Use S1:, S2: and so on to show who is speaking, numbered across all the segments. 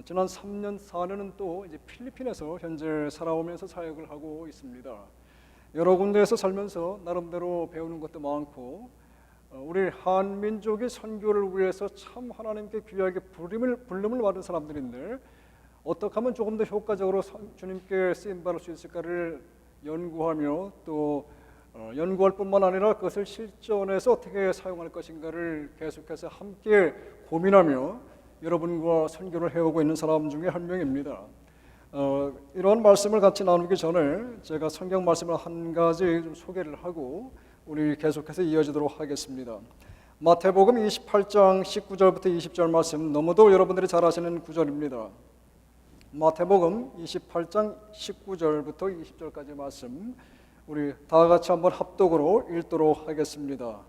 S1: 지난 3년, 4년은 또 이제 필리핀에서 현재 살아오면서 사역을 하고 있습니다. 여러 군데에서 살면서 나름대로 배우는 것도 많고, 우리 한민족이 선교를 위해서 참 하나님께 귀하게 부름을 받은 사람들인데 어떻게 하면 조금 더 효과적으로 주님께 쓰임 받을 수 있을까를 연구하며 또 연구할 뿐만 아니라 그것을 실전에서 어떻게 사용할 것인가를 계속해서 함께 고민하며 여러분과 선교를 해오고 있는 사람 중에 한 명입니다. 이런 말씀을 같이 나누기 전에 제가 성경 말씀을 한 가지 좀 소개를 하고 우리 계속해서 이어지도록 하겠습니다. 마태복음 28장 19절부터 20절 말씀, 너무도 여러분들이 잘 아시는 구절입니다. 마태복음 28장 19절부터 20절까지 말씀, 우리 다 같이 한번 합독으로 읽도록 하겠습니다.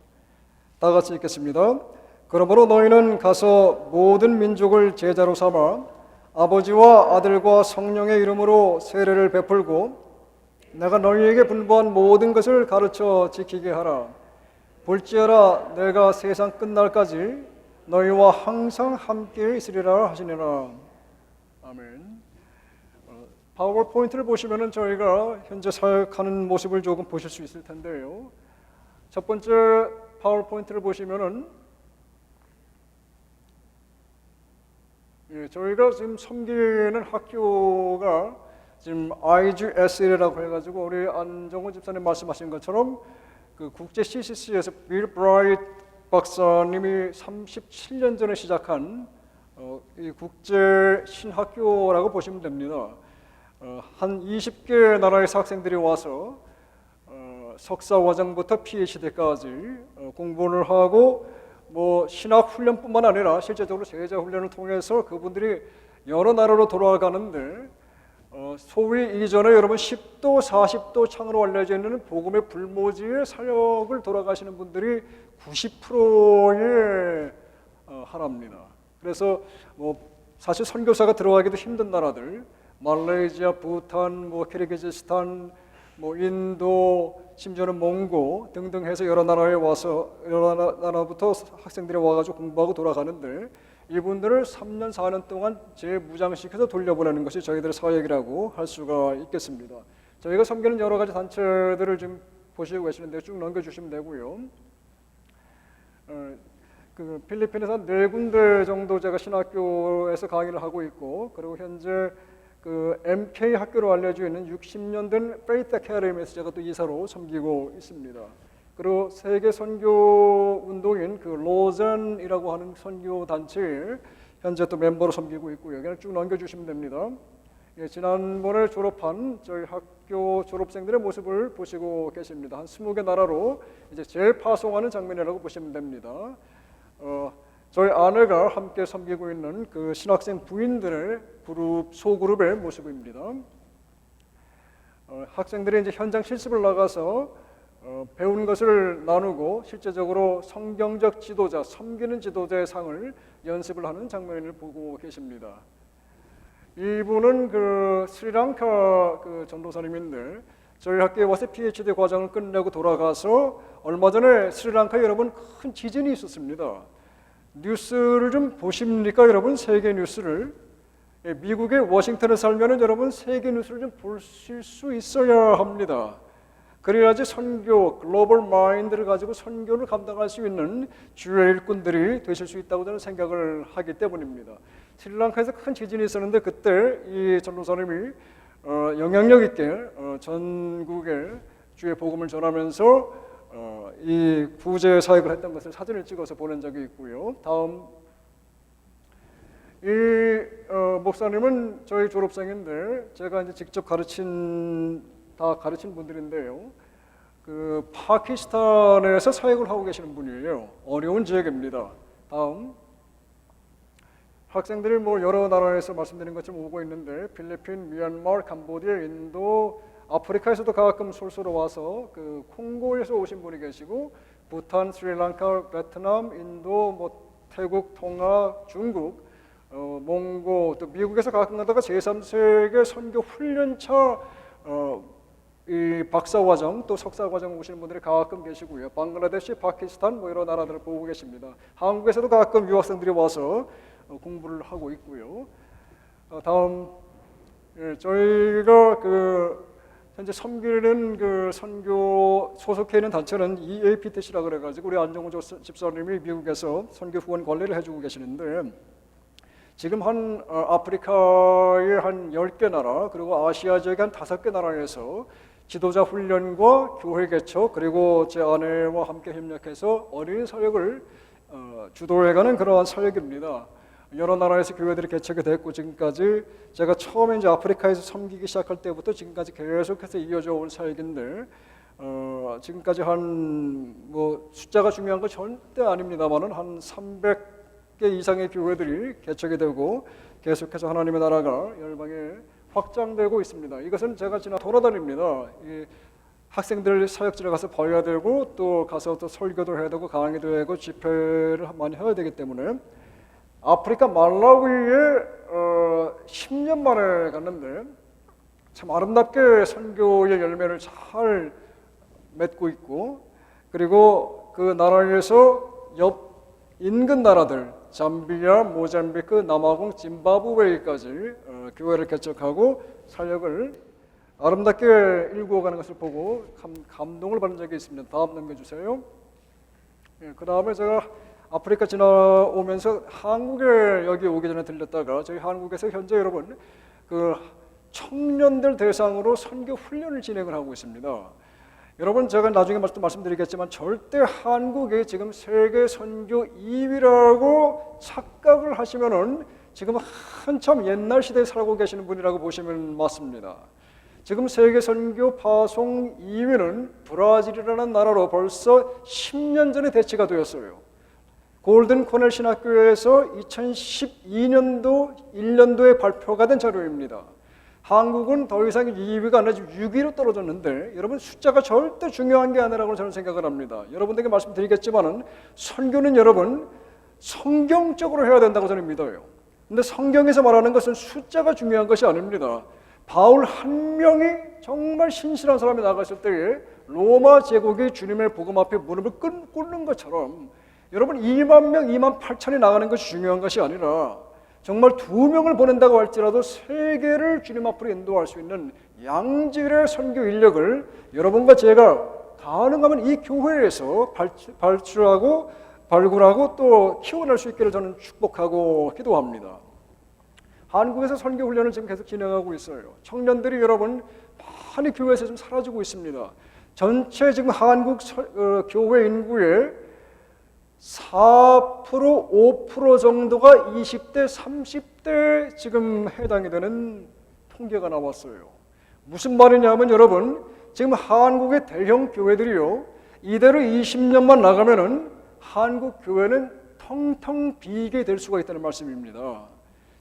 S1: 다 같이 읽겠습니다. 그러므로 너희는 가서 모든 민족을 제자로 삼아 아버지와 아들과 성령의 이름으로 세례를 베풀고 내가 너희에게 분부한 모든 것을 가르쳐 지키게 하라. 볼지어다 내가 세상 끝날까지 너희와 항상 함께 있으리라 하시니라. 아멘. 파워포인트를 보시면은 저희가 현재 사역하는 모습을 조금 보실 수 있을 텐데요. 첫 번째 파워포인트를 보시면은 저희가 지금 섬기는 학교가 지금 IGS라고 해가지고 우리 안정훈 집사님 말씀하신 것처럼 그 국제 CCC에서 빌 브라이트 박사님이 37년 전에 시작한 이 국제 신학교라고 보시면 됩니다. 한 20개 나라에서 학생들이 와서 석사과정부터 PhD까지 공부를 하고 뭐 신학 훈련뿐만 아니라 실제적으로 제자 훈련을 통해서 그분들이 여러 나라로 돌아가는데 소위 이전에 여러분 10도 40도 창으로 알려져 있는 복음의 불모지의 사역을 돌아가시는 분들이 90%의 하나입니다. 그래서 뭐 사실 선교사가 들어가기도 힘든 나라들, 말레이시아, 부탄, 뭐 키르기즈스탄, 뭐 인도, 심지어는 몽고 등등 해서 여러 나라에 와서 여러 나라부터 학생들이 와가지고 공부하고 돌아가는데 이분들을 3년, 4년 동안 재무장시켜서 돌려보내는 것이 저희들의 사역이라고 할 수가 있겠습니다. 저희가 섬기는 여러 가지 단체들을 지금 보시고 계시는데 쭉 넘겨주시면 되고요. 그 필리핀에서 4군데 정도 제가 신학교에서 강의를 하고 있고, 그리고 현재 그 MK 학교로 알려져 있는 60년 된 페이트 아카데미에서 제가 또 이사로 섬기고 있습니다. 그리고 세계 선교 운동인 그 로젠이라고 하는 선교 단체에 현재 또 멤버로 섬기고 있고요. 그냥 쭉 넘겨주시면 됩니다. 지난번에 졸업한 저희 학교 졸업생들의 모습을 보시고 계십니다. 한 20개 나라로 이제 재파송하는 장면이라고 보시면 됩니다. 저희 아내가 함께 섬기고 있는 그 신학생 부인들의 소그룹의 모습입니다. 학생들이 이제 현장 실습을 나가서 배운 것을 나누고 실제적으로 성경적 지도자, 섬기는 지도자의 상을 연습을 하는 장면을 보고 계십니다. 이분은 그 스리랑카 그 전도사님인데 저희 학교에 와서 PhD 과정을 끝내고 돌아가서 얼마 전에 스리랑카에 여러분 큰 지진이 있었습니다. 뉴스를 좀 보십니까 여러분? 세계 뉴스를. 미국의 워싱턴에 살면은 여러분 세계 뉴스를 좀 보실 수 있어야 합니다. 그래야지 선교, 글로벌 마인드를 가지고 선교를 감당할 수 있는 주요 일꾼들이 되실 수 있다고 저는 생각을 하기 때문입니다. 스리랑카에서 큰 지진이 있었는데 그때 이 전도사님이 영향력 있게 전국에 주의 복음을 전하면서 이 구제 사역을 했던 것을 사진을 찍어서 보낸 적이 있고요. 다음, 이 목사님은 저희 졸업생인데 제가 이제 직접 가르친 분들인데요. 그 파키스탄에서 사역을 하고 계시는 분이에요. 어려운 지역입니다. 다음, 학생들이 뭐 여러 나라에서 말씀드린 것처럼 오고 있는데 필리핀, 미얀마, 캄보디아, 인도, 아프리카에서도 가끔 솔솔로 와서 그 콩고에서 오신 분이 계시고 부탄, 스리랑카, 베트남, 인도, 뭐 태국, 통화, 중국, 몽고, 또 미국에서 가끔 가다가 제3세계 선교 훈련차 이 박사과정 또 석사과정 오시는 분들이 가끔 계시고요. 방글라데시, 파키스탄 뭐 여러 나라들을 보고 계십니다. 한국에서도 가끔 유학생들이 와서 공부를 하고 있고요. 다음, 저희가 현재 섬기는 선교 소속해 있는 단체는 EAPTC라 그래가지고 우리 안정호 집사님이 미국에서 선교 후원 관리를 해주고 계시는데, 지금 아프리카의 한 10개 나라, 그리고 아시아 지역의 한 5개 나라에서 지도자 훈련과 교회 개척, 그리고 제 아내와 함께 협력해서 어린이 사역을 주도해가는 그러한 사역입니다. 여러 나라에서 교회들이 개척이 됐고, 지금까지 제가 처음에 이제 아프리카에서 섬기기 시작할 때부터 지금까지 계속해서 이어져 온 사역인데, 지금까지 숫자가 중요한 건 절대 아닙니다만은 한 300개 이상의 교회들이 개척이 되고 계속해서 하나님의 나라가 열방에 확장되고 있습니다. 이것은 제가 돌아다닙니다. 학생들 사역지에 가서 봐야 되고, 또 가서 또 설교도 해야 되고 강의도 해야 되고 집회를 많이 해야 되기 때문에, 아프리카 말라위에 10년 만에 갔는데 참 아름답게 선교의 열매를 잘 맺고 있고, 그리고 그 나라에서 옆 인근 나라들 잠비아, 모잠비크, 남아공, 짐바브웨까지 교회를 개척하고 사역을 아름답게 일구어가는 것을 보고 감동을 받은 적이 있습니다. 다음 넘겨주세요. 그 다음에 제가 아프리카 지나오면서 한국에 여기 오기 전에 들렸다가, 저희 한국에서 현재 여러분 청년들 대상으로 선교 훈련을 진행을 하고 있습니다. 여러분, 제가 나중에 말씀드리겠지만 절대 한국이 지금 세계 선교 2위라고 착각을 하시면은 지금 한참 옛날 시대에 살고 계시는 분이라고 보시면 맞습니다. 지금 세계 선교 파송 2위는 브라질이라는 나라로 벌써 10년 전에 대치가 되었어요. 골든 코넬 신학교에서 2012년도 1년도에 발표가 된 자료입니다. 한국은 더 이상 2위가 아니라 6위로 떨어졌는데, 여러분 숫자가 절대 중요한 게 아니라고 저는 생각을 합니다. 여러분들에게 말씀드리겠지만은 선교는 여러분 성경적으로 해야 된다고 저는 믿어요. 근데 성경에서 말하는 것은 숫자가 중요한 것이 아닙니다. 바울 한 명이 정말 신실한 사람이 나갔을 때에 로마 제국이 주님의 복음 앞에 무릎을 꿇는 것처럼, 여러분 2만 명, 2만 8천이 나가는 것이 중요한 것이 아니라 정말 2명을 보낸다고 할지라도 세계를 주님 앞으로 인도할 수 있는 양질의 선교 인력을 여러분과 제가 가능하면 이 교회에서 발굴하고 또 키워낼 수 있기를 저는 축복하고 기도합니다. 한국에서 선교 훈련을 지금 계속 진행하고 있어요. 청년들이 여러분 많이 교회에서 좀 사라지고 있습니다. 전체 지금 한국 교회 인구의 4%, 5% 정도가 20대, 30대 지금 해당이 되는 통계가 나왔어요. 무슨 말이냐면 여러분, 지금 한국의 대형 교회들이요, 이대로 20년만 나가면은 한국 교회는 텅텅 비게 될 수가 있다는 말씀입니다.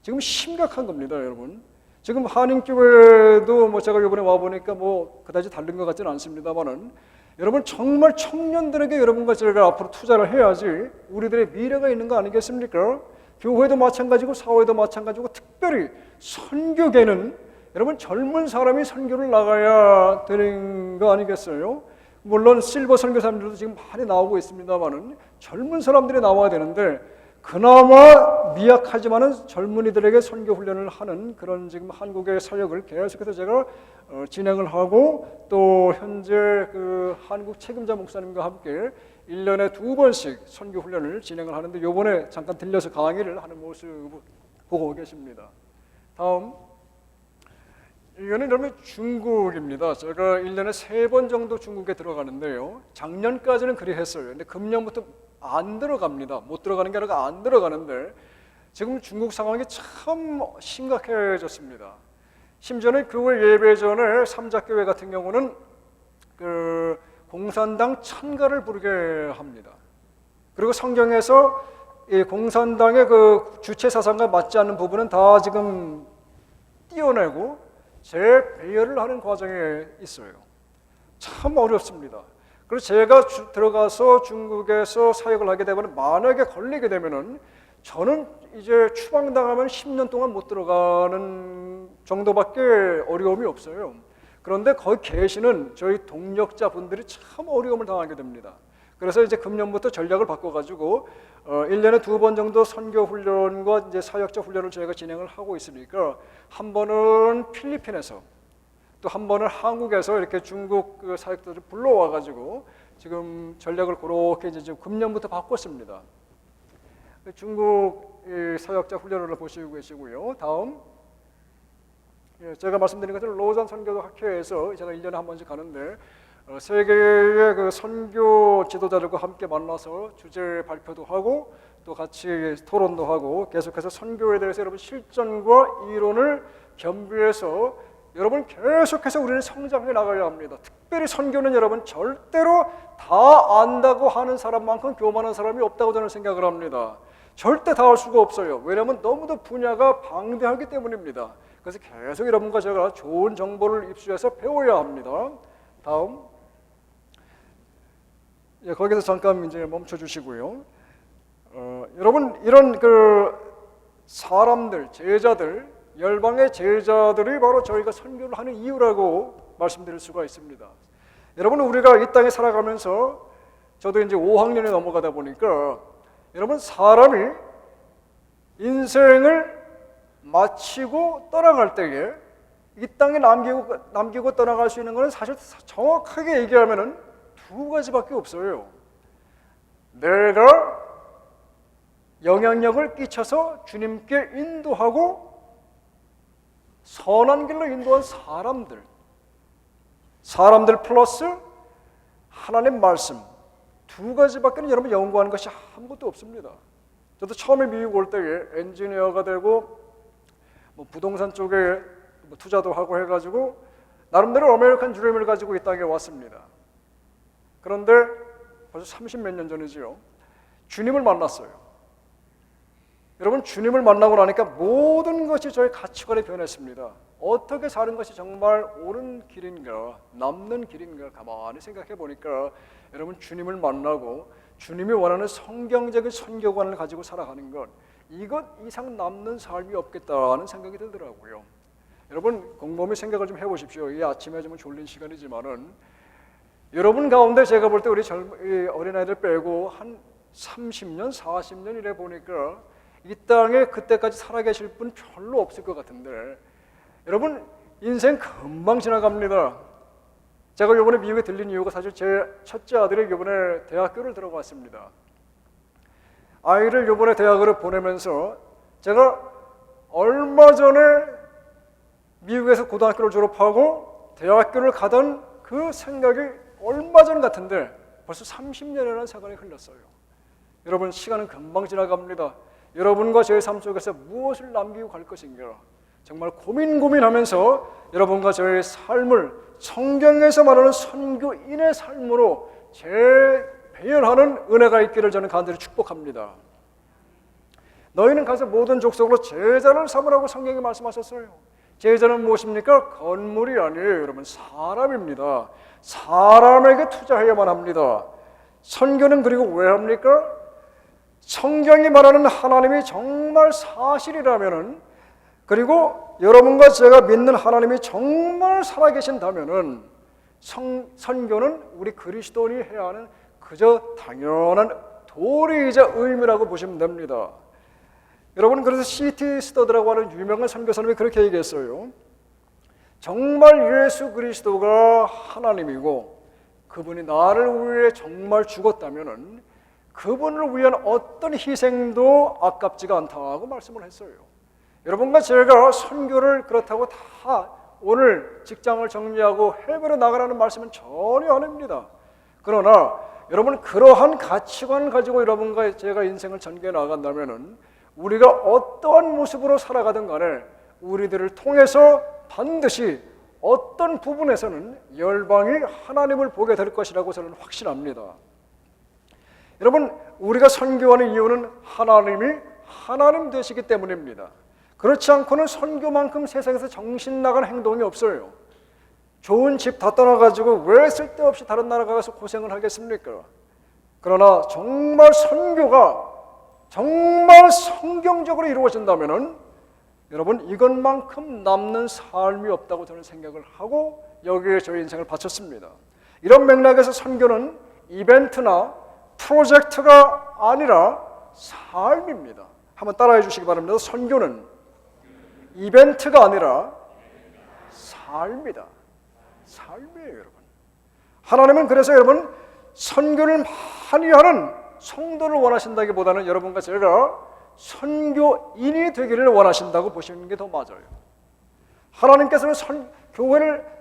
S1: 지금 심각한 겁니다, 여러분. 지금 한인교회도 제가 이번에 와보니까 그다지 다른 것 같지는 않습니다만은, 여러분 정말 청년들에게 여러분과 제가 앞으로 투자를 해야지 우리들의 미래가 있는 거 아니겠습니까? 교회도 마찬가지고 사회도 마찬가지고, 특별히 선교계는 여러분 젊은 사람이 선교를 나가야 되는 거 아니겠어요? 물론 실버 선교사님들도 지금 많이 나오고 있습니다만은 젊은 사람들이 나와야 되는데, 그나마 미약하지만은 젊은이들에게 선교 훈련을 하는 그런 지금 한국의 사역을 계속해서 제가 진행을 하고, 또 현재 한국 책임자 목사님과 함께 1년에 2번씩 선교 훈련을 진행을 하는데, 이번에 잠깐 들려서 강의를 하는 모습 보고 계십니다. 다음, 이거는 여러분 중국입니다. 제가 1년에 3번 정도 중국에 들어가는데요, 작년까지는 그리 했어요. 근데 금년부터 안 들어갑니다. 못 들어가는 게 아니라 안 들어가는데, 지금 중국 상황이 참 심각해졌습니다. 심지어는 교회 예배 전에 삼자교회 같은 경우는 공산당 찬가를 부르게 합니다. 그리고 성경에서 이 공산당의 주체 사상과 맞지 않는 부분은 다 지금 띄어내고 재배열을 하는 과정에 있어요. 참 어렵습니다. 그래서 제가 들어가서 중국에서 사역을 하게 되면, 만약에 걸리게 되면은 저는 이제 추방당하면 10년 동안 못 들어가는 정도밖에 어려움이 없어요. 그런데 거기 계시는 저희 동력자분들이 참 어려움을 당하게 됩니다. 그래서 이제 금년부터 전략을 바꿔가지고 1년에 2번 정도 선교 훈련과 이제 사역자 훈련을 저희가 진행을 하고 있으니까 한 번은 필리핀에서 또 한 번은 한국에서 이렇게 중국 그 사역자들을 불러와가지고 지금 전략을 그렇게 이제 지금 금년부터 바꿨습니다. 중국 사역자 훈련을 보시고 계시고요. 다음 제가 말씀드린 것처럼 로잔 선교도 학회에서 제가 1년에 한 번씩 가는데 세계의 그 선교 지도자들과 함께 만나서 주제 발표도 하고 또 같이 토론도 하고 계속해서 선교에 대해서 여러분 실전과 이론을 겸비해서 여러분 계속해서 우리는 성장해 나가야 합니다. 특별히 선교는 여러분 절대로 다 안다고 하는 사람만큼 교만한 사람이 없다고 저는 생각을 합니다. 절대 다 할 수가 없어요. 왜냐하면 너무도 분야가 방대하기 때문입니다. 그래서 계속 여러분과 제가 좋은 정보를 입수해서 배워야 합니다. 다음, 거기서 잠깐 이제 멈춰 주시고요. 여러분 이런 그 사람들, 제자들, 열방의 제자들이 바로 저희가 선교를 하는 이유라고 말씀드릴 수가 있습니다. 여러분 우리가 이 땅에 살아가면서 저도 이제 5학년에 넘어가다 보니까 여러분 사람이 인생을 마치고 떠나갈 때에 이 땅에 남기고 떠나갈 수 있는 것은 사실 정확하게 얘기하면은 두 가지밖에 없어요. 내가 영향력을 끼쳐서 주님께 인도하고 선한 길로 인도한 사람들 플러스 하나님 말씀, 두 가지밖에는 여러분 연구하는 것이 아무것도 없습니다. 저도 처음에 미국 올 때에 엔지니어가 되고 뭐 부동산 쪽에 뭐 투자도 하고 해가지고 나름대로 아메리칸 드림을 가지고 이 땅에 왔습니다. 그런데 벌써 30몇 년 전이지요. 주님을 만났어요. 여러분 주님을 만나고 나니까 모든 것이 저의 가치관이 변했습니다. 어떻게 사는 것이 정말 옳은 길인가, 남는 길인가 가만히 생각해 보니까 여러분 주님을 만나고 주님이 원하는 성경적인 선교관을 가지고 살아가는 것, 이것 이상 남는 삶이 없겠다는 생각이 들더라고요. 여러분 곰곰이 생각을 좀 해보십시오. 이 아침에 좀 졸린 시간이지만은 여러분 가운데 제가 볼 때 우리 어린아이들 빼고 한 30년, 40년 이래 보니까 이 땅에 그때까지 살아계실 분 별로 없을 것 같은데 여러분 인생 금방 지나갑니다. 제가 이번에 미국에 들린 이유가 사실 제 첫째 아들이 이번에 대학교를 들어갔습니다. 아이를 이번에 대학으로 보내면서 제가 얼마 전에 미국에서 고등학교를 졸업하고 대학교를 가던 그 생각이 얼마 전 같은데 벌써 30년이라는 세월이 흘렀어요. 여러분 시간은 금방 지나갑니다. 여러분과 저의 삶 속에서 무엇을 남기고 갈 것인가 정말 고민하면서 여러분과 저의 삶을 성경에서 말하는 선교인의 삶으로 재배열하는 은혜가 있기를 저는 간절히 축복합니다. 너희는 가서 모든 족속으로 제자를 삼으라고 성경이 말씀하셨어요. 제자는 무엇입니까? 건물이 아니에요. 여러분 사람입니다. 사람에게 투자해야만 합니다. 선교는 그리고 왜 합니까? 성경이 말하는 하나님이 정말 사실이라면은, 그리고 여러분과 제가 믿는 하나님이 정말 살아계신다면은 선교는 우리 그리스도인이 해야 하는 그저 당연한 도리이자 의무라고 보시면 됩니다. 여러분 그래서 C.T. 스터드라고 하는 유명한 선교사님이 그렇게 얘기했어요. 정말 예수 그리스도가 하나님이고 그분이 나를 위해 정말 죽었다면은 그분을 위한 어떤 희생도 아깝지가 않다고 말씀을 했어요. 여러분과 제가 선교를 그렇다고 다 오늘 직장을 정리하고 해외로 나가라는 말씀은 전혀 아닙니다. 그러나 여러분 그러한 가치관을 가지고 여러분과 제가 인생을 전개해 나간다면은 우리가 어떠한 모습으로 살아가든 간에 우리들을 통해서 반드시 어떤 부분에서는 열방이 하나님을 보게 될 것이라고 저는 확신합니다. 여러분 우리가 선교하는 이유는 하나님이 하나님 되시기 때문입니다. 그렇지 않고는 선교만큼 세상에서 정신 나간 행동이 없어요. 좋은 집 다 떠나가지고 왜 쓸데없이 다른 나라 가서 고생을 하겠습니까? 그러나 정말 선교가 정말 성경적으로 이루어진다면은 여러분 이것만큼 남는 삶이 없다고 저는 생각을 하고 여기에 저희 인생을 바쳤습니다. 이런 맥락에서 선교는 이벤트나 프로젝트가 아니라 삶입니다. 한번 따라해 주시기 바랍니다. 선교는 이벤트가 아니라 삶이다. 삶이에요, 여러분. 하나님은 그래서 여러분 선교를 많이 하는 성도를 원하신다기보다는 여러분과 제가 선교인이 되기를 원하신다고 보시는 게 더 맞아요. 하나님께서는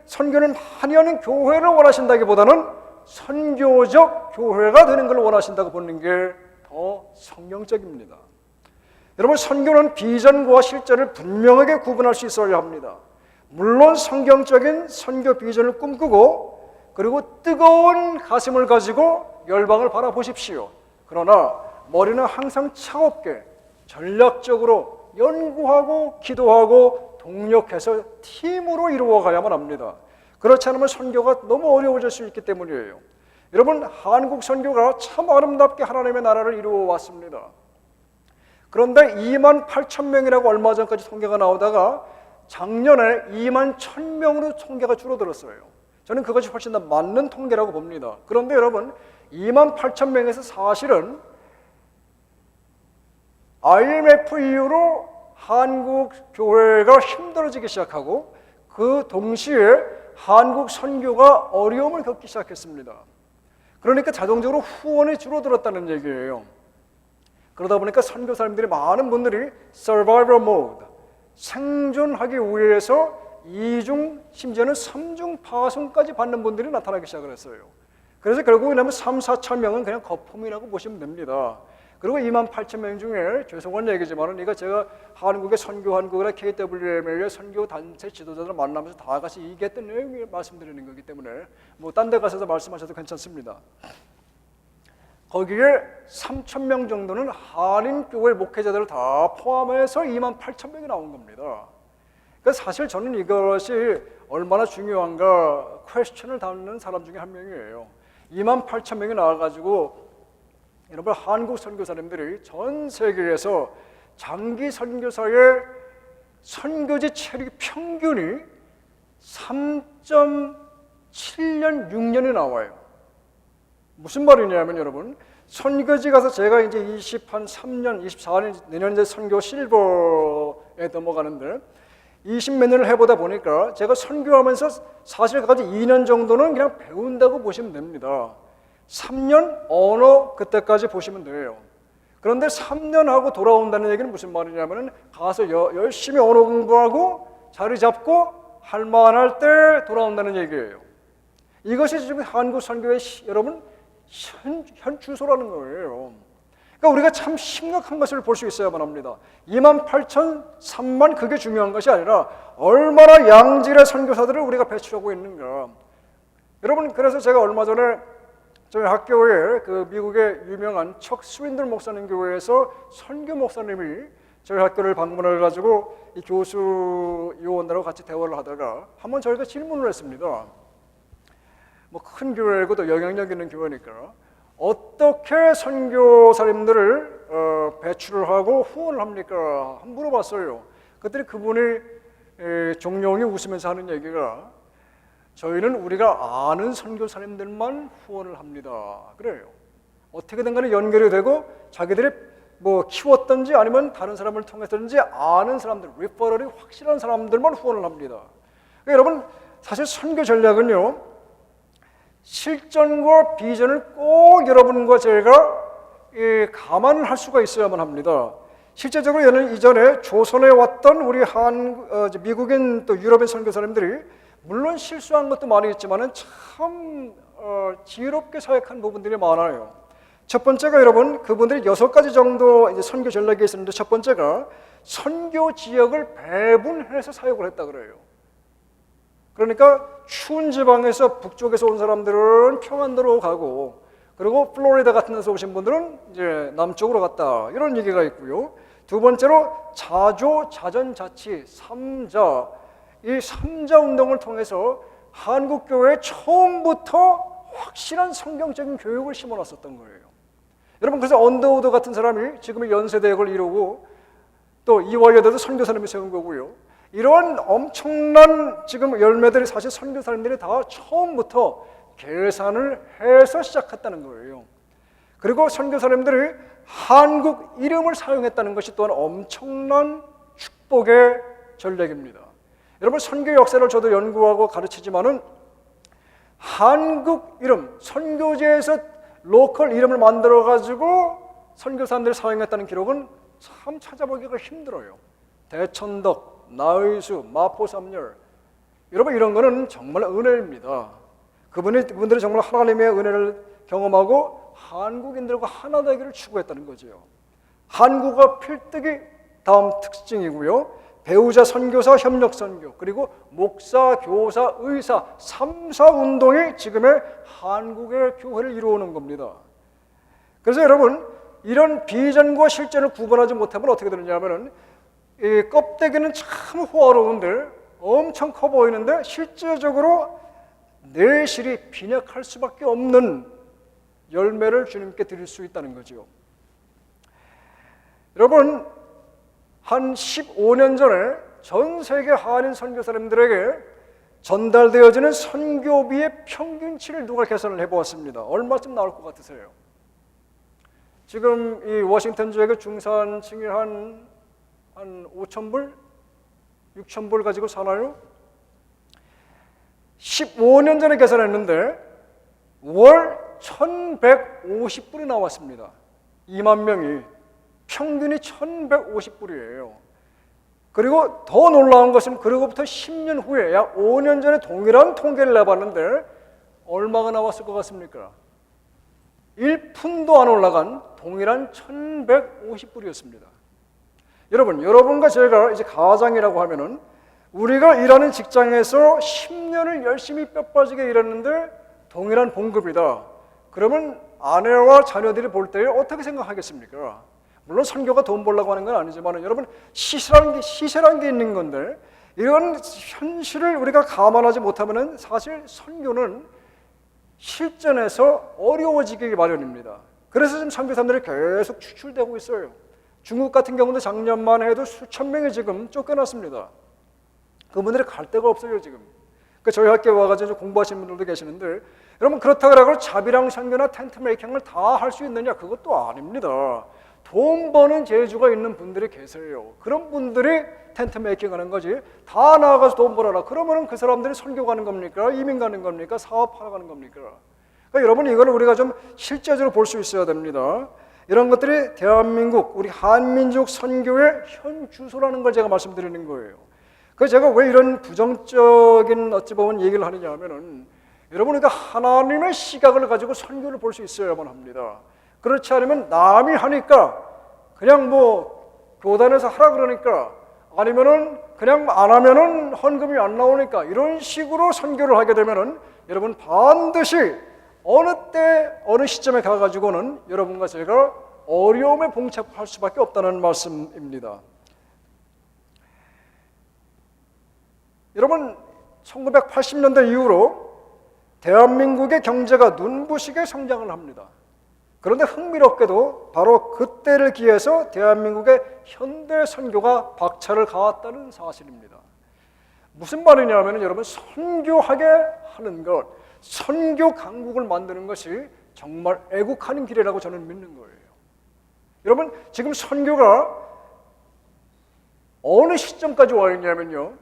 S1: 선교를 많이 하는 교회를 원하신다기보다는 선교적 교회가 되는 걸 원하신다고 보는 게 더 성경적입니다. 여러분, 선교는 비전과 실전을 분명하게 구분할 수 있어야 합니다. 물론 성경적인 선교 비전을 꿈꾸고 그리고 뜨거운 가슴을 가지고 열방을 바라보십시오. 그러나 머리는 항상 차갑게 전략적으로 연구하고 기도하고 동력해서 팀으로 이루어가야만 합니다. 그렇지 않으면 선교가 너무 어려워질 수 있기 때문이에요. 여러분, 한국 선교가 참 아름답게 하나님의 나라를 이루어 왔습니다. 그런데 2만 8천 명이라고 얼마 전까지 통계가 나오다가 작년에 2만 1천 명으로 통계가 줄어들었어요. 저는 그것이 훨씬 더 맞는 통계라고 봅니다. 그런데 여러분, 2만 8천 명에서 사실은 IMF 이후로 한국 교회가 힘들어지기 시작하고 그 동시에 한국 선교가 어려움을 겪기 시작했습니다. 그러니까 자동적으로 후원이 줄어들었다는 얘기예요. 그러다 보니까 선교사님들이 많은 분들이 survival mode, 생존하기 위해서 2중 심지어는 3중 파송까지 받는 분들이 나타나기 시작을 했어요. 그래서 결국에는 3, 4천 명은 그냥 거품이라고 보시면 됩니다. 그리고 2만 8천 명 중에 죄송한 얘기지만 이거 제가 한국의 선교한국이나 KWM의 선교 단체 지도자들 만나면서 다 같이 얘기했던 내용을 말씀드리는 거기 때문에 뭐 딴 데 가셔서 말씀하셔도 괜찮습니다. 거기에 3천 명 정도는 한인교회 목회자들을 다 포함해서 2만 8천 명이 나온 겁니다. 그러니까 사실 저는 이것이 얼마나 중요한가 퀘스천을 담는 사람 중에 한 명이에요. 2만 8천 명이 나와가지고 여러분, 한국 선교사님들이 전 세계에서 장기 선교사의 선교지 체력 평균이 3.7년, 6년이 나와요. 무슨 말이냐면 여러분, 선교지 가서 제가 이제 23년, 24년, 내년 이제 선교 실버에 넘어가는데 20몇 년을 해보다 보니까 제가 선교하면서 사실 그까지 2년 정도는 그냥 배운다고 보시면 됩니다. 3년 언어 그때까지 보시면 돼요. 그런데 3년 하고 돌아온다는 얘기는 무슨 말이냐면 가서 열심히 언어 공부하고 자리 잡고 할 만할 때 돌아온다는 얘기예요. 이것이 지금 한국 선교의 여러분 현 주소라는 거예요. 그러니까 우리가 참 심각한 것을 볼 수 있어야만 합니다. 2만 8천, 3만 그게 중요한 것이 아니라 얼마나 양질의 선교사들을 우리가 배출하고 있는가. 여러분, 그래서 제가 얼마 전에 저희 학교에 그 미국의 유명한 척 스윈들 목사님 교회에서 선교 목사님이 저희 학교를 방문해가지고 이 교수 요원들하고 같이 대화를 하다가 한번 저희가 질문을 했습니다. 뭐 큰 교회고 또 영향력 있는 교회니까 어떻게 선교사님들을 배출을 하고 후원을 합니까? 한번 물어봤어요. 그랬더니 그분이 종용이 웃으면서 하는 얘기가 저희는 우리가 아는 선교사님들만 후원을 합니다. 그래요. 어떻게든 간에 연결이 되고 자기들이 뭐 키웠든지 아니면 다른 사람을 통해서든지 아는 사람들, 리퍼럴이 확실한 사람들만 후원을 합니다. 그러니까 여러분, 사실 선교 전략은요, 실전과 비전을 꼭 여러분과 제가 감안을 할 수가 있어야만 합니다. 실제적으로 이전에 조선에 왔던 우리 미국인 또 유럽인 선교사님들이 물론 실수한 것도 많이 있지만은 참 지혜롭게 사역한 부분들이 많아요. 첫 번째가 여러분, 그분들이 6가지 정도 이제 선교 전략이 있었는데 첫 번째가 선교 지역을 배분해서 사역을 했다 그래요. 그러니까 추운 지방에서 북쪽에서 온 사람들은 평안도로 가고, 그리고 플로리다 같은 데서 오신 분들은 이제 남쪽으로 갔다, 이런 얘기가 있고요. 두 번째로 자조, 자전자치, 삼자, 이 삼자 운동을 통해서 한국교회에 처음부터 확실한 성경적인 교육을 심어놨었던 거예요. 여러분, 그래서 언더우드 같은 사람이 지금의 연세대학을 이루고 또 이화여대도 선교사님이 세운 거고요. 이런 엄청난 지금 열매들이 사실 선교사님들이 다 처음부터 계산을 해서 시작했다는 거예요. 그리고 선교사님들이 한국 이름을 사용했다는 것이 또한 엄청난 축복의 전략입니다. 여러분, 선교 역사를 저도 연구하고 가르치지만은 한국 이름, 선교지에서 로컬 이름을 만들어 가지고 선교사님들이 사용했다는 기록은 참 찾아보기가 힘들어요. 대천덕, 나의수, 마포삼열, 여러분 이런 거는 정말 은혜입니다. 그분들이 정말 하나님의 은혜를 경험하고 한국인들과 하나 되기를 추구했다는 거죠. 한국어 필득이 다음 특징이고요. 배우자, 선교사, 협력 선교, 그리고 목사, 교사, 의사, 3사 운동이 지금의 한국의 교회를 이루어오는 겁니다. 그래서 여러분, 이런 비전과 실전을 구분하지 못하면 어떻게 되느냐면은 이 껍데기는 참 호화로운데 엄청 커 보이는데 실제적으로 내실이 빈약할 수밖에 없는 열매를 주님께 드릴 수 있다는 거죠. 여러분, 한 15년 전에 전 세계 한인 선교사님들에게 전달되어지는 선교비의 평균치를 누가 계산을 해보았습니다. 얼마쯤 나올 것 같으세요? 지금 이 워싱턴 지역의 중산층이 한 5,000불? 6,000불 가지고 사나요? 15년 전에 계산했는데 월 1,150불이 나왔습니다. 2만 명이. 평균이 1,150불이에요. 그리고 더 놀라운 것은 그로부터 10년 후에 약 5년 전에 동일한 통계를 내봤는데 얼마가 나왔을 것 같습니까? 1푼도 안 올라간 동일한 1,150불이었습니다. 여러분과 제가 이제 가장이라고 하면은 우리가 일하는 직장에서 10년을 열심히 뼈 빠지게 일했는데 동일한 봉급이다. 그러면 아내와 자녀들이 볼 때 어떻게 생각하겠습니까? 물론 선교가 돈 벌려고 하는 건 아니지만 여러분, 시세라는 게 있는 건데 이런 현실을 우리가 감안하지 못하면 사실 선교는 실전에서 어려워지기 마련입니다. 그래서 지금 선교사님들이 계속 추출되고 있어요. 중국 같은 경우도 작년만 해도 수천 명이 지금 쫓겨났습니다. 그분들이 갈 데가 없어요 지금. 그러니까 저희 학교에 와가지고 공부하시는 분들도 계시는데 여러분, 그렇다고 해서 자비랑 선교나 텐트 메이킹을 다 할 수 있느냐? 그것도 아닙니다. 돈 버는 재주가 있는 분들이 계세요. 그런 분들이 텐트 메이킹 하는 거지 다 나가서 돈 벌어라 그러면은 그 사람들이 선교 가는 겁니까? 이민 가는 겁니까? 사업하러 가는 겁니까? 그러니까 여러분, 이걸 우리가 좀 실제적으로 볼 수 있어야 됩니다. 이런 것들이 대한민국, 우리 한민족 선교의 현 주소라는 걸 제가 말씀드리는 거예요. 그래서 제가 왜 이런 부정적인 어찌 보면 얘기를 하느냐 하면은 여러분, 우리가 하나님의 시각을 가지고 선교를 볼 수 있어야만 합니다. 그렇지 않으면 남이 하니까 그냥 뭐 교단에서 하라 그러니까 아니면은 그냥 안 하면은 헌금이 안 나오니까 이런 식으로 선교를 하게 되면은 여러분 반드시 어느 때 어느 시점에 가가지고는 여러분과 제가 어려움에 봉착할 수밖에 없다는 말씀입니다. 여러분, 1980년대 이후로 대한민국의 경제가 눈부시게 성장을 합니다. 그런데 흥미롭게도 바로 그때를 기해서 대한민국의 현대 선교가 박차를 가했다는 사실입니다. 무슨 말이냐면 여러분, 선교하게 하는 것, 선교 강국을 만드는 것이 정말 애국하는 길이라고 저는 믿는 거예요. 여러분, 지금 선교가 어느 시점까지 와 있냐면요,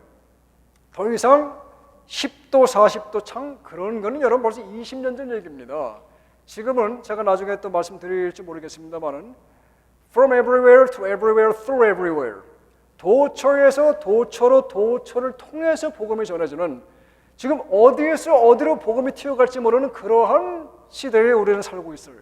S1: 더 이상 10도 40도 창 그런 거는 여러분 벌써 20년 전 얘기입니다. 지금은 제가 나중에 또 말씀드릴지 모르겠습니다만은 from everywhere to everywhere through everywhere, 도처에서 도처로 도처를 통해서 복음이 전해지는, 지금 어디에서 어디로 복음이 튀어갈지 모르는 그러한 시대에 우리는 살고 있어요.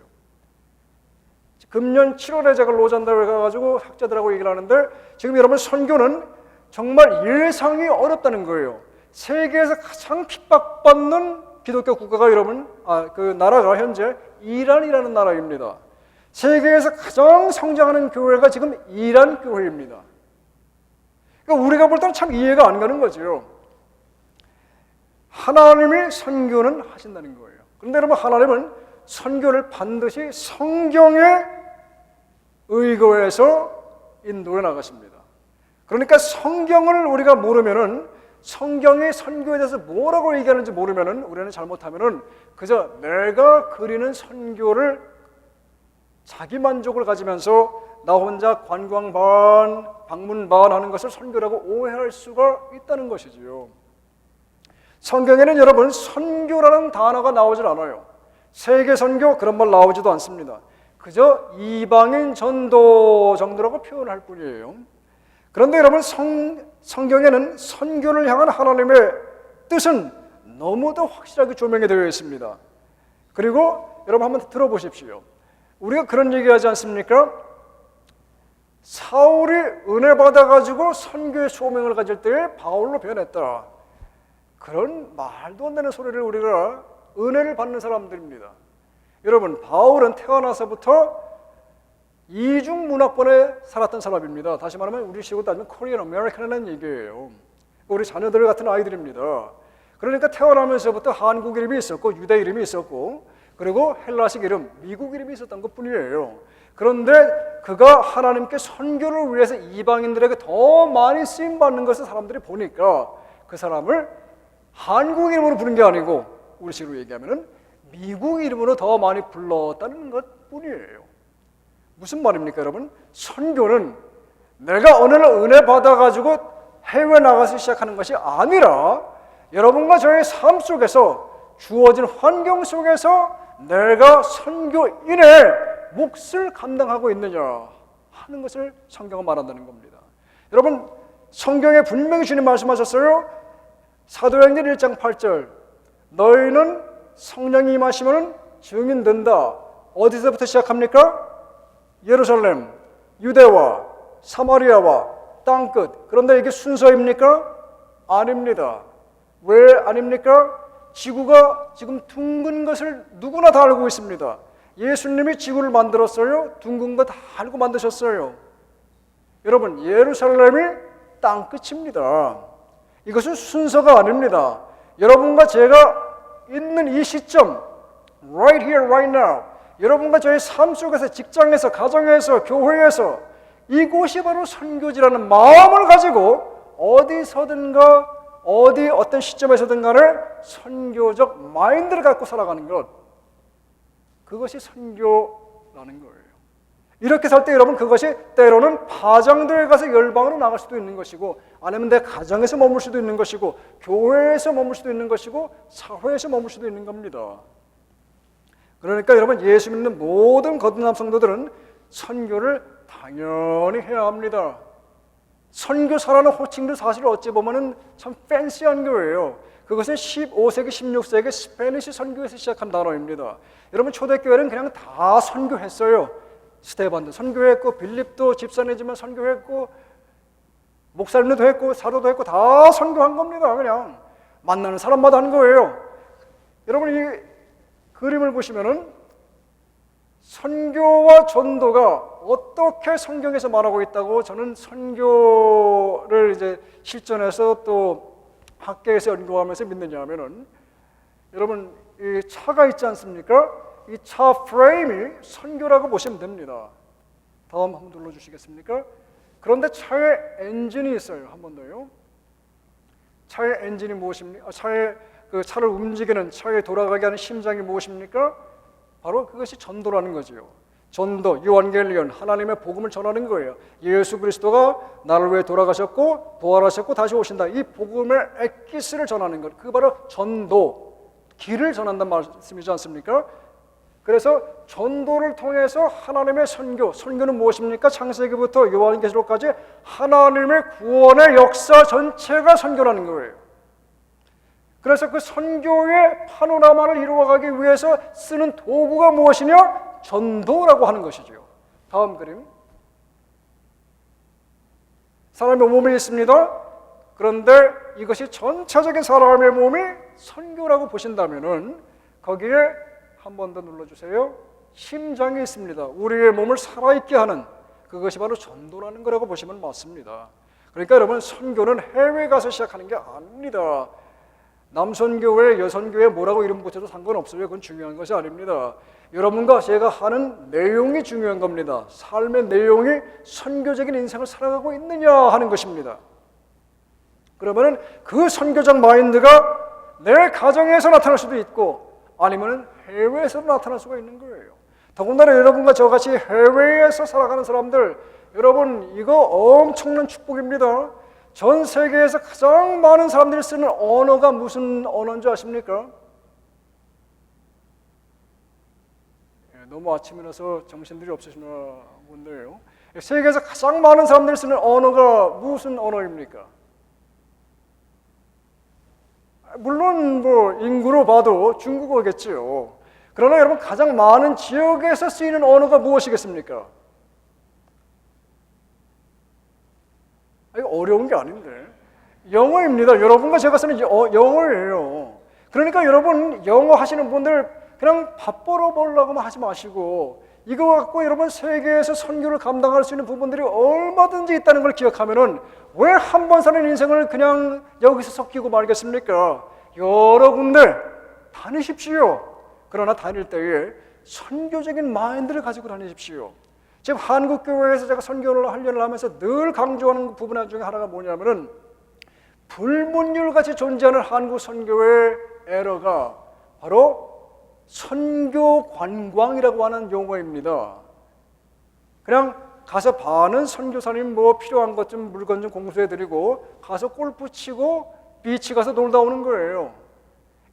S1: 금년 7월에 제가 로잔다에 가가지고 학자들하고 얘기를 하는데 지금 여러분, 선교는 정말 예상이 어렵다는 거예요. 세계에서 가장 핍박받는 기독교 국가가 여러분, 그 나라가 현재 이란이라는 나라입니다. 세계에서 가장 성장하는 교회가 지금 이란 교회입니다. 그러니까 우리가 볼 때는 참 이해가 안 가는 거죠. 하나님이 선교는 하신다는 거예요. 그런데 여러분, 하나님은 선교를 반드시 성경에 의거해서 인도해 나가십니다. 그러니까 성경을 우리가 모르면은, 성경의 선교에 대해서 뭐라고 얘기하는지 모르면은, 우리는 잘못하면은 그저 내가 그리는 선교를 자기 만족을 가지면서 나 혼자 관광 반, 방문 반 하는 것을 선교라고 오해할 수가 있다는 것이지요. 성경에는 여러분 선교라는 단어가 나오질 않아요. 세계 선교 그런 말 나오지도 않습니다. 그저 이방인 전도 정도라고 표현할 뿐이에요. 그런데 여러분 성경에는 선교를 향한 하나님의 뜻은 너무도 확실하게 조명이 되어 있습니다. 그리고 여러분 한번 들어보십시오. 우리가 그런 얘기하지 않습니까? 사울이 은혜 받아가지고 선교의 소명을 가질 때에 바울로 변했다. 그런 말도 안 되는 소리를 우리가 은혜를 받는 사람들입니다. 여러분 바울은 태어나서부터 이중 문화권에 살았던 사람입니다. 다시 말하면 우리식으로 따지면 코리안 아메리칸이라는 얘기예요. 우리 자녀들 같은 아이들입니다. 그러니까 태어나면서부터 한국 이름이 있었고 유대 이름이 있었고 그리고 헬라식 이름, 미국 이름이 있었던 것뿐이에요. 그런데 그가 하나님께 선교를 위해서 이방인들에게 더 많이 쓰임받는 것을 사람들이 보니까 그 사람을 한국 이름으로 부른 게 아니고 우리식으로 얘기하면 미국 이름으로 더 많이 불렀다는 것뿐이에요. 무슨 말입니까 여러분? 선교는 내가 어느 날 은혜 받아가지고 해외 나가서 시작하는 것이 아니라 여러분과 저의 삶 속에서 주어진 환경 속에서 내가 선교인의 몫을 감당하고 있느냐 하는 것을 성경은 말한다는 겁니다. 여러분 성경에 분명히 주님 말씀하셨어요. 사도행전 1장 8절 너희는 성령이 임하시면 증인된다. 어디서부터 시작합니까? 예루살렘, 유대와 사마리아와 땅끝. 그런데 이게 순서입니까? 아닙니다. 왜 아닙니까? 지구가 지금 둥근 것을 누구나 다 알고 있습니다. 예수님이 지구를 만들었어요. 둥근 거 다 알고 만드셨어요. 여러분 예루살렘이 땅끝입니다. 이것은 순서가 아닙니다. 여러분과 제가 있는 이 시점 right here, right now 여러분과 저의 삶 속에서 직장에서 가정에서 교회에서 이곳이 바로 선교지라는 마음을 가지고 어디서든가 어떤 시점에서든 간에 선교적 마인드를 갖고 살아가는 것 그것이 선교라는 거예요. 이렇게 살 때 여러분 그것이 때로는 파장도에 가서 열방으로 나갈 수도 있는 것이고 아니면 내 가정에서 머물 수도 있는 것이고 교회에서 머물 수도 있는 것이고 사회에서 머물 수도 있는 겁니다. 그러니까 여러분 예수 믿는 모든 거듭난 성도들은 선교를 당연히 해야 합니다. 선교사라는 호칭도 사실 어찌 보면 참 팬시한 거예요. 그것은 15세기, 16세기 스페니시 선교에서 시작한 단어입니다. 여러분 초대교회는 그냥 다 선교했어요. 스테반도 선교했고 빌립도 집사님이지만 선교했고 목사님도 했고 사도도 했고 다 선교한 겁니다. 그냥 만나는 사람마다 한 거예요. 여러분 이 그림을 보시면은 선교와 전도가 어떻게 성경에서 말하고 있다고 저는 선교를 이제 실전에서 또 학계에서 연구하면서 믿느냐 하면은 여러분 이 차가 있지 않습니까? 이 차 프레임이 선교라고 보시면 됩니다. 다음 한번 눌러주시겠습니까? 그런데 차에 엔진이 있어요. 한 번 더요. 차의 엔진이 무엇입니까? 그 차를 움직이는 차에 돌아가게 하는 심장이 무엇입니까? 바로 그것이 전도라는 거죠. 전도, 유한겔리온, 하나님의 복음을 전하는 거예요. 예수 그리스도가 나를 위해 돌아가셨고 부활하셨고 다시 오신다. 이 복음의 엑기스를 전하는 것. 그 바로 전도, 길을 전한다는 말씀이지 않습니까? 그래서 전도를 통해서 하나님의 선교는 무엇입니까? 창세기부터 요한계시록까지 하나님의 구원의 역사 전체가 선교라는 거예요. 그래서 그 선교의 파노라마를 이루어가기 위해서 쓰는 도구가 무엇이냐? 전도라고 하는 것이죠. 다음 그림. 사람의 몸이 있습니다. 그런데 이것이 전체적인 사람의 몸이 선교라고 보신다면은 거기에 한 번 더 눌러주세요. 심장이 있습니다. 우리의 몸을 살아있게 하는 그것이 바로 전도라는 거라고 보시면 맞습니다. 그러니까 여러분 선교는 해외 가서 시작하는 게 아닙니다. 남선교회, 여선교회 뭐라고 이름 붙여도 상관없어요. 그건 중요한 것이 아닙니다. 여러분과 제가 하는 내용이 중요한 겁니다. 삶의 내용이 선교적인 인생을 살아가고 있느냐 하는 것입니다. 그러면 그 선교적 마인드가 내 가정에서 나타날 수도 있고 아니면 해외에서 나타날 수가 있는 거예요. 더군다나 여러분과 저같이 해외에서 살아가는 사람들, 여러분 이거 엄청난 축복입니다. 전 세계에서 가장 많은 사람들이 쓰는 언어가 무슨 언어인 줄 아십니까? 너무 아침이라서 정신들이 없으시나 본데요. 세계에서 가장 많은 사람들이 쓰는 언어가 무슨 언어입니까? 물론 뭐 인구로 봐도 중국어겠지요. 그러나 여러분 가장 많은 지역에서 쓰이는 언어가 무엇이겠습니까? 이거 어려운 게 아닌데 영어입니다. 여러분과 제가 쓰는 영어예요. 그러니까 여러분 영어 하시는 분들 그냥 밥 벌어보려고만 하지 마시고 이거 갖고 여러분 세계에서 선교를 감당할 수 있는 부분들이 얼마든지 있다는 걸 기억하면은 왜 한 번 사는 인생을 그냥 여기서 섞이고 말겠습니까? 여러 군데 다니십시오. 그러나 다닐 때에 선교적인 마인드를 가지고 다니십시오. 지금 한국교회에서 제가 선교를 하려고 하면서 늘 강조하는 부분 중에 하나가 뭐냐면은 불문율같이 존재하는 한국 선교의 에러가 바로 선교 관광이라고 하는 용어입니다. 그냥 가서 반은 선교사님 뭐 필요한 것 좀 물건 좀 공수해드리고 가서 골프 치고 비치 가서 놀다 오는 거예요.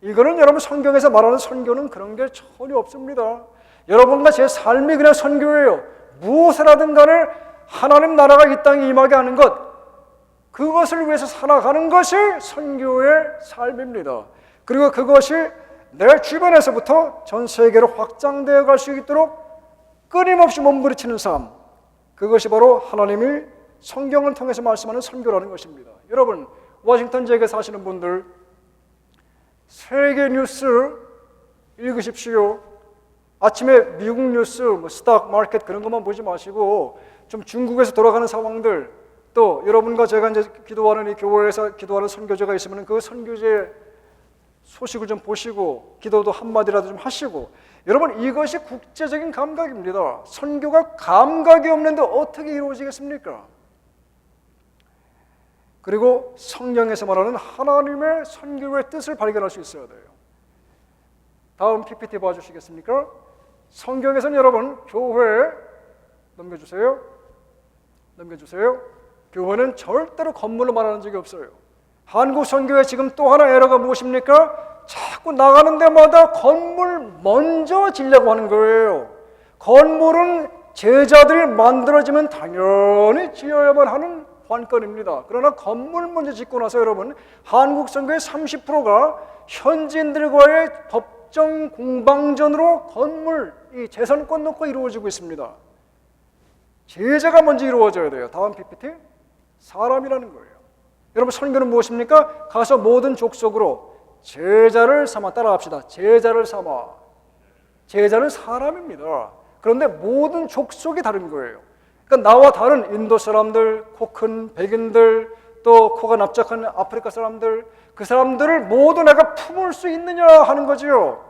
S1: 이거는 여러분 성경에서 말하는 선교는 그런 게 전혀 없습니다. 여러분과 제 삶이 그냥 선교예요. 무엇을 하든 간에 하나님 나라가 이 땅에 임하게 하는 것, 그것을 위해서 살아가는 것이 선교의 삶입니다. 그리고 그것이 내 주변에서부터 전 세계로 확장되어 갈 수 있도록 끊임없이 몸부림치는 삶, 그것이 바로 하나님이 성경을 통해서 말씀하는 선교라는 것입니다. 여러분 워싱턴 지역에 사시는 분들 세계 뉴스 읽으십시오. 아침에 미국 뉴스, 스탁 마켓 그런 것만 보지 마시고 좀 중국에서 돌아가는 상황들, 또 여러분과 제가 이제 기도하는 이 교회에서 기도하는 선교제가 있으면 그 선교제 소식을 좀 보시고 기도도 한마디라도 좀 하시고, 여러분 이것이 국제적인 감각입니다. 선교가 감각이 없는데 어떻게 이루어지겠습니까? 그리고 성경에서 말하는 하나님의 선교의 뜻을 발견할 수 있어야 돼요. 다음 PPT 봐주시겠습니까? 성경에서는 여러분 교회 넘겨주세요. 교회는 절대로 건물로 말하는 적이 없어요. 한국 선교회 지금 또 하나 에러가 무엇입니까? 자꾸 나가는 데마다 건물 먼저 지려고 하는 거예요. 건물은 제자들이 만들어지면 당연히 지어야만 하는 관건입니다. 그러나 건물 먼저 짓고 나서 여러분 한국 선교의 30%가 현지인들과의 법정 공방전으로 건물, 이 재산권 놓고 이루어지고 있습니다. 제자가 먼저 이루어져야 돼요. 다음 PPT. 사람이라는 거예요. 여러분 선교는 무엇입니까? 가서 모든 족속으로 제자를 삼아, 따라합시다. 제자를 삼아. 제자는 사람입니다. 그런데 모든 족속이 다른 거예요. 그러니까 나와 다른 인도 사람들, 코 큰 백인들, 또 코가 납작한 아프리카 사람들, 그 사람들을 모두 내가 품을 수 있느냐 하는 거지요.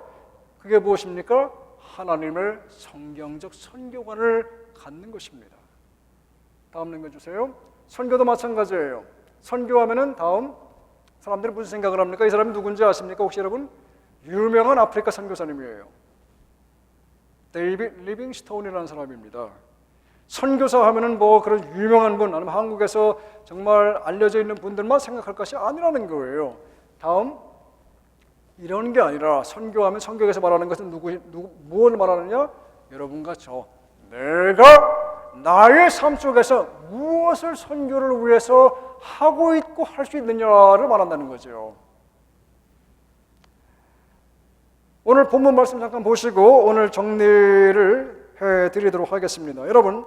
S1: 그게 무엇입니까? 하나님의 성경적 선교관을 갖는 것입니다. 다음 넘겨주세요. 선교도 마찬가지예요. 선교하면은 다음 사람들이 무슨 생각을 합니까? 이 사람이 누군지 아십니까? 혹시 여러분? 유명한 아프리카 선교사님이에요. 데이빗 리빙스톤이라는 사람입니다. 선교사 하면은 뭐 그런 유명한 분, 아니면 한국에서 정말 알려져 있는 분들만 생각할 것이 아니라는 거예요. 다음, 이런 게 아니라 선교하면 성경에서 말하는 것은 무엇을 말하느냐? 여러분과 저, 내가 나의 삶 속에서 무엇을 선교를 위해서 하고 있고 할 수 있느냐를 말한다는 거죠. 오늘 본문 말씀 잠깐 보시고 오늘 정리를 해드리도록 하겠습니다. 여러분,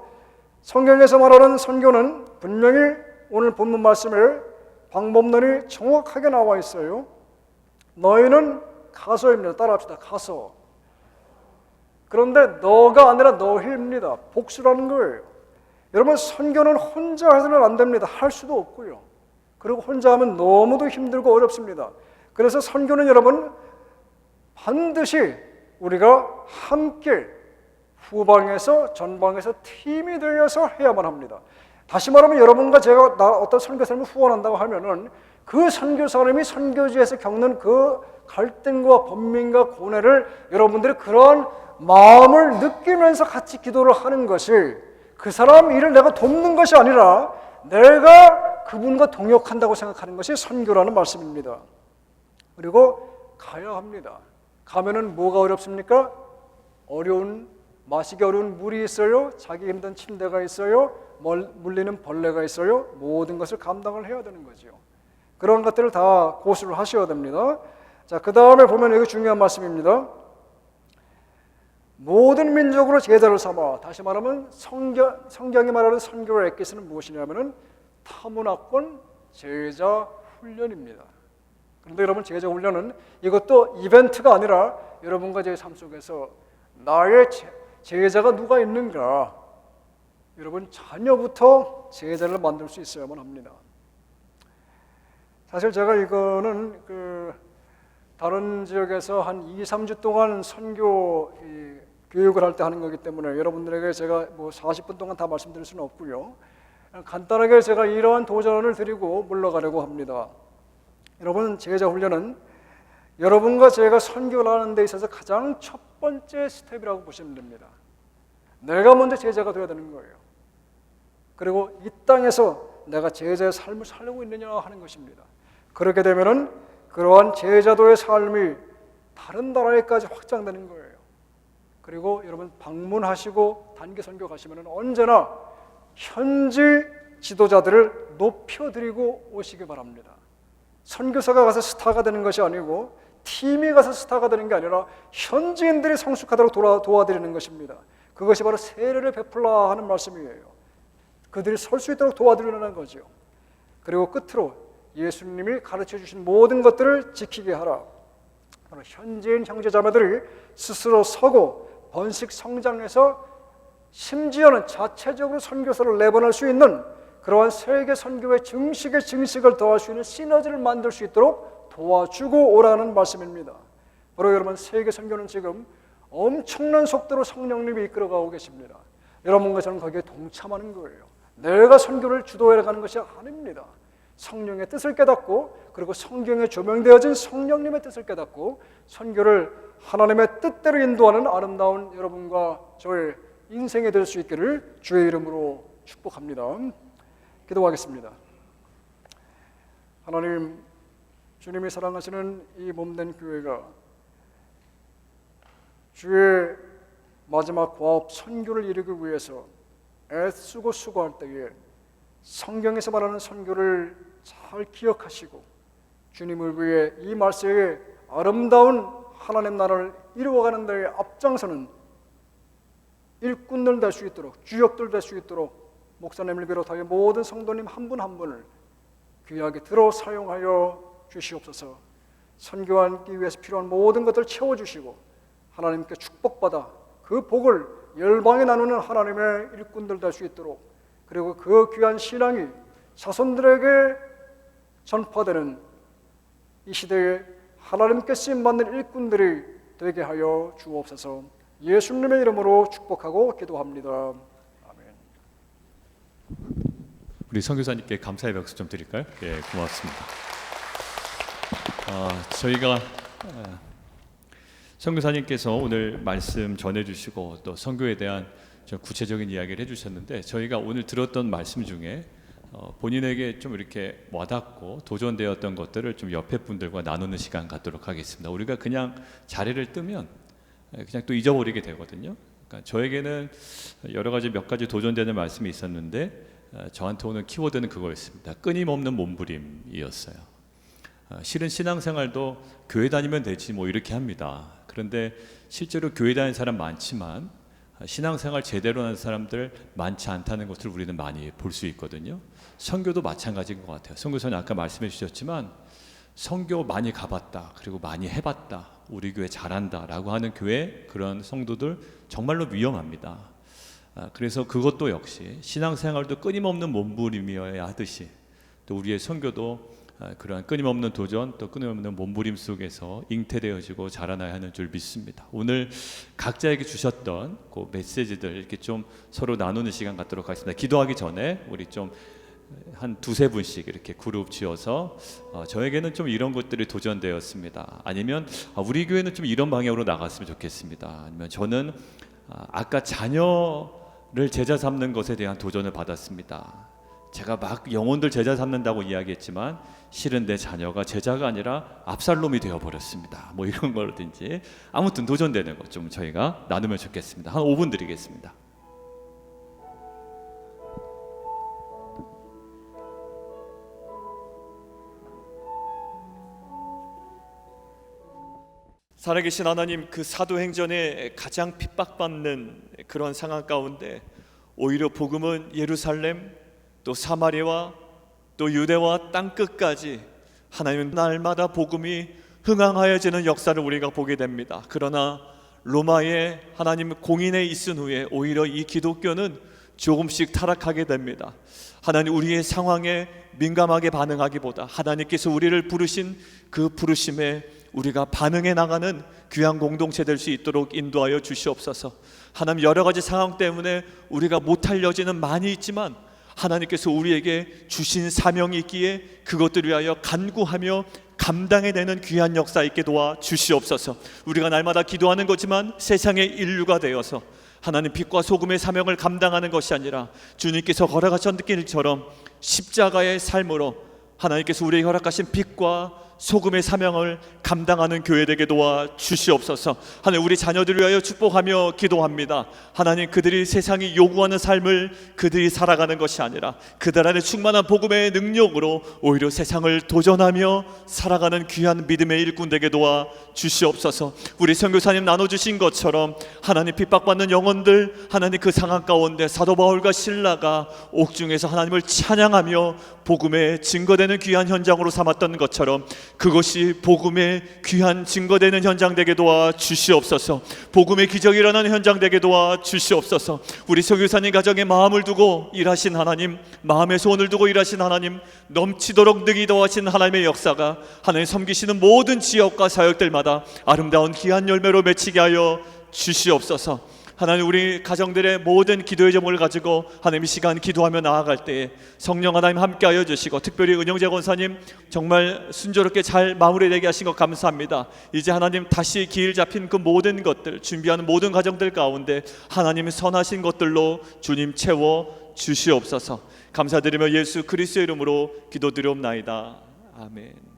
S1: 성경에서 말하는 선교는 분명히 오늘 본문 말씀에 방법론이 정확하게 나와 있어요. 너희는 가서입니다. 따라합시다. 가서. 그런데 너가 아니라 너희입니다. 복수라는 거예요. 여러분 선교는 혼자 해서는 안 됩니다. 할 수도 없고요. 그리고 혼자 하면 너무도 힘들고 어렵습니다. 그래서 선교는 여러분 반드시 우리가 함께 후방에서 전방에서 팀이 되어서 해야만 합니다. 다시 말하면 여러분과 제가 어떤 선교사님을 후원한다고 하면은 그 선교사님이 선교지에서 겪는 그 갈등과 번민과 고뇌를 여러분들이 그런 마음을 느끼면서 같이 기도를 하는 것이 그 사람 일을 내가 돕는 것이 아니라 내가 그분과 동역한다고 생각하는 것이 선교라는 말씀입니다. 그리고 가야 합니다. 가면은 뭐가 어렵습니까? 마시기 어려운 물이 있어요. 자기 힘든 침대가 있어요. 물리는 벌레가 있어요. 모든 것을 감당을 해야 되는 거죠. 그런 것들을 다 고수를 하셔야 됩니다. 자, 그 다음에 보면 여기 중요한 말씀입니다. 모든 민족으로 제자를 삼아. 다시 말하면 성경이 말하는 선교의 액기스는 무엇이냐면은 타문화권 제자 훈련입니다. 그런데 여러분, 제자 훈련은 이것도 이벤트가 아니라 여러분과 제 삶 속에서 나의 제자가 누가 있는가, 여러분 자녀부터 제자를 만들 수 있어야만 합니다. 사실 제가 이거는 다른 지역에서 한 2, 3주 동안 선교 교육을 할 때 하는 거기 때문에 여러분들에게 제가 40분 동안 다 말씀드릴 수는 없고요. 간단하게 제가 이러한 도전을 드리고 물러가려고 합니다. 여러분, 제자 훈련은 여러분과 제가 선교를 하는 데 있어서 가장 첫 번째 스텝이라고 보시면 됩니다. 내가 먼저 제자가 되어야 되는 거예요. 그리고 이 땅에서 내가 제자의 삶을 살고 있느냐 하는 것입니다. 그렇게 되면은 그러한 제자도의 삶이 다른 나라에까지 확장되는 거예요. 그리고 여러분, 방문하시고 단기 선교 가시면은 언제나 현지 지도자들을 높여드리고 오시기 바랍니다. 선교사가 가서 스타가 되는 것이 아니고 팀이 가서 스타가 되는 게 아니라 현지인들이 성숙하도록 도와드리는 것입니다. 그것이 바로 세례를 베풀라 하는 말씀이에요. 그들이 설 수 있도록 도와드리는 거죠. 그리고 끝으로 예수님이 가르쳐 주신 모든 것들을 지키게 하라. 바로 현지인 형제자매들이 스스로 서고 번식 성장해서 심지어는 자체적으로 선교사를 내보낼 수 있는 그러한 세계 선교의 증식을 더할 수 있는 시너지를 만들 수 있도록 도와주고 오라는 말씀입니다. 바로 여러분, 세계 선교는 지금 엄청난 속도로 성령님이 이끌어가고 계십니다. 여러분과 저는 거기에 동참하는 거예요. 내가 선교를 주도해 가는 것이 아닙니다. 성령의 뜻을 깨닫고, 그리고 성경에 조명되어진 성령님의 뜻을 깨닫고 선교를 하나님의 뜻대로 인도하는 아름다운 여러분과 저의 인생이 될 수 있기를 주의 이름으로 축복합니다. 기도하겠습니다. 하나님, 주님이 사랑하시는 이 몸된 교회가 주의 마지막 과업 선교를 이루기 위해서 애쓰고 수고할 때에 성경에서 말하는 선교를 잘 기억하시고 주님을 위해 이 말세에 아름다운 하나님 나라를 이루어가는 데에 앞장서는 일꾼들 될 수 있도록, 주역들 될 수 있도록 목사님을 비롯하여 모든 성도님 한 분 한 분을 귀하게 들어 사용하여 주시옵소서. 선교하기 위해서 필요한 모든 것들을 채워주시고 하나님께 축복받아 그 복을 열방에 나누는 하나님의 일꾼들 될 수 있도록, 그리고 그 귀한 신앙이 자손들에게 전파되는 이 시대에 하나님께 쓰임받는 일꾼들이 되게 하여 주옵소서. 예수님의 이름으로 축복하고 기도합니다. 아멘.
S2: 우리 선교사님께 감사의 박수 좀 드릴까요? 예, 고맙습니다. 저희가 선교사님께서 오늘 말씀 전해주시고 또 선교에 대한 좀 구체적인 이야기를 해주셨는데, 저희가 오늘 들었던 말씀 중에 본인에게 좀 이렇게 와닿고 도전되었던 것들을 좀 옆에 분들과 나누는 시간 갖도록 하겠습니다. 우리가 그냥 자리를 뜨면 그냥 또 잊어버리게 되거든요. 그러니까 저에게는 여러 가지 몇 가지 도전되는 말씀이 있었는데 저한테 오는 키워드는 그거였습니다. 끊임없는 몸부림이었어요. 실은 신앙생활도 교회 다니면 되지 뭐 이렇게 합니다. 그런데 실제로 교회 다니는 사람 많지만 신앙생활 제대로 하는 사람들 많지 않다는 것을 우리는 많이 볼 수 있거든요. 선교도 마찬가지인 것 같아요. 선교사님 아까 말씀해 주셨지만 선교 많이 가봤다, 그리고 많이 해봤다, 우리 교회 잘한다 라고 하는 교회, 그런 성도들 정말로 위험합니다. 그래서 그것도 역시 신앙생활도 끊임없는 몸부림이어야 하듯이 또 우리의 선교도 그러한 끊임없는 도전, 또 끊임없는 몸부림 속에서 잉태되어지고 자라나야 하는 줄 믿습니다. 오늘 각자에게 주셨던 그 메시지들 이렇게 좀 서로 나누는 시간 갖도록 하겠습니다. 기도하기 전에 우리 좀 한 두세 분씩 이렇게 그룹 지어서 저에게는 좀 이런 것들이 도전되었습니다. 아니면 우리 교회는 좀 이런 방향으로 나갔으면 좋겠습니다. 아니면 저는 아까 자녀를 제자 삼는 것에 대한 도전을 받았습니다. 제가 막 영혼들 제자 삼는다고 이야기했지만 실은 내 자녀가 제자가 아니라 압살롬이 되어버렸습니다. 뭐 이런 거든지 아무튼 도전되는 것 좀 저희가 나누면 좋겠습니다. 한 5분 드리겠습니다. 살아계신 하나님, 그 사도행전에 가장 핍박받는 그런 상황 가운데 오히려 복음은 예루살렘 또 사마리아와 또 유대와 땅끝까지 하나님 날마다 복음이 흥황하여지는 역사를 우리가 보게 됩니다. 그러나 로마의 하나님 공인에 있은 후에 오히려 이 기독교는 조금씩 타락하게 됩니다. 하나님, 우리의 상황에 민감하게 반응하기보다 하나님께서 우리를 부르신 그 부르심에 우리가 반응해 나가는 귀한 공동체 될 수 있도록 인도하여 주시옵소서. 하나님, 여러 가지 상황 때문에 우리가 못할 여지는 많이 있지만 하나님께서 우리에게 주신 사명이 있기에 그것들을 위하여 간구하며 감당해내는 귀한 역사 있게 도와 주시옵소서. 우리가 날마다 기도하는 거지만 세상의 인류가 되어서 하나님 빛과 소금의 사명을 감당하는 것이 아니라 주님께서 걸어가신 길처럼 십자가의 삶으로 하나님께서 우리에게 허락하신 빛과 소금의 사명을 감당하는 교회 되게 도와 주시옵소서. 하나님, 우리 자녀들을 위하여 축복하며 기도합니다. 하나님, 그들이 세상이 요구하는 삶을 그들이 살아가는 것이 아니라 그들 안에 충만한 복음의 능력으로 오히려 세상을 도전하며 살아가는 귀한 믿음의 일꾼 되게 도와 주시옵소서. 우리 선교사님 나눠주신 것처럼 하나님 핍박받는 영혼들, 하나님 그 상황 가운데 사도 바울과 실라가 옥중에서 하나님을 찬양하며 복음의 증거되는 귀한 현장으로 삼았던 것처럼 그것이 복음의 귀한 증거되는 현장 되게 도와 주시옵소서. 복음의 기적이 일어나는 현장 되게 도와 주시옵소서. 우리 서교사님 가정에 마음을 두고 일하신 하나님, 마음의 소원을 두고 일하신 하나님, 넘치도록 능히 더하신 하나님의 역사가 하나님 섬기시는 모든 지역과 사역들마다 아름다운 귀한 열매로 맺히게 하여 주시옵소서. 하나님, 우리 가정들의 모든 기도의 제목을 가지고 하나님 이 시간 기도하며 나아갈 때에 성령 하나님 함께하여 주시고, 특별히 은영재 권사님 정말 순조롭게 잘 마무리되게 하신 것 감사합니다. 이제 하나님 다시 길 잡힌 그 모든 것들, 준비하는 모든 가정들 가운데 하나님의 선하신 것들로 주님 채워 주시옵소서. 감사드리며 예수 그리스도의 이름으로 기도드리옵나이다. 아멘.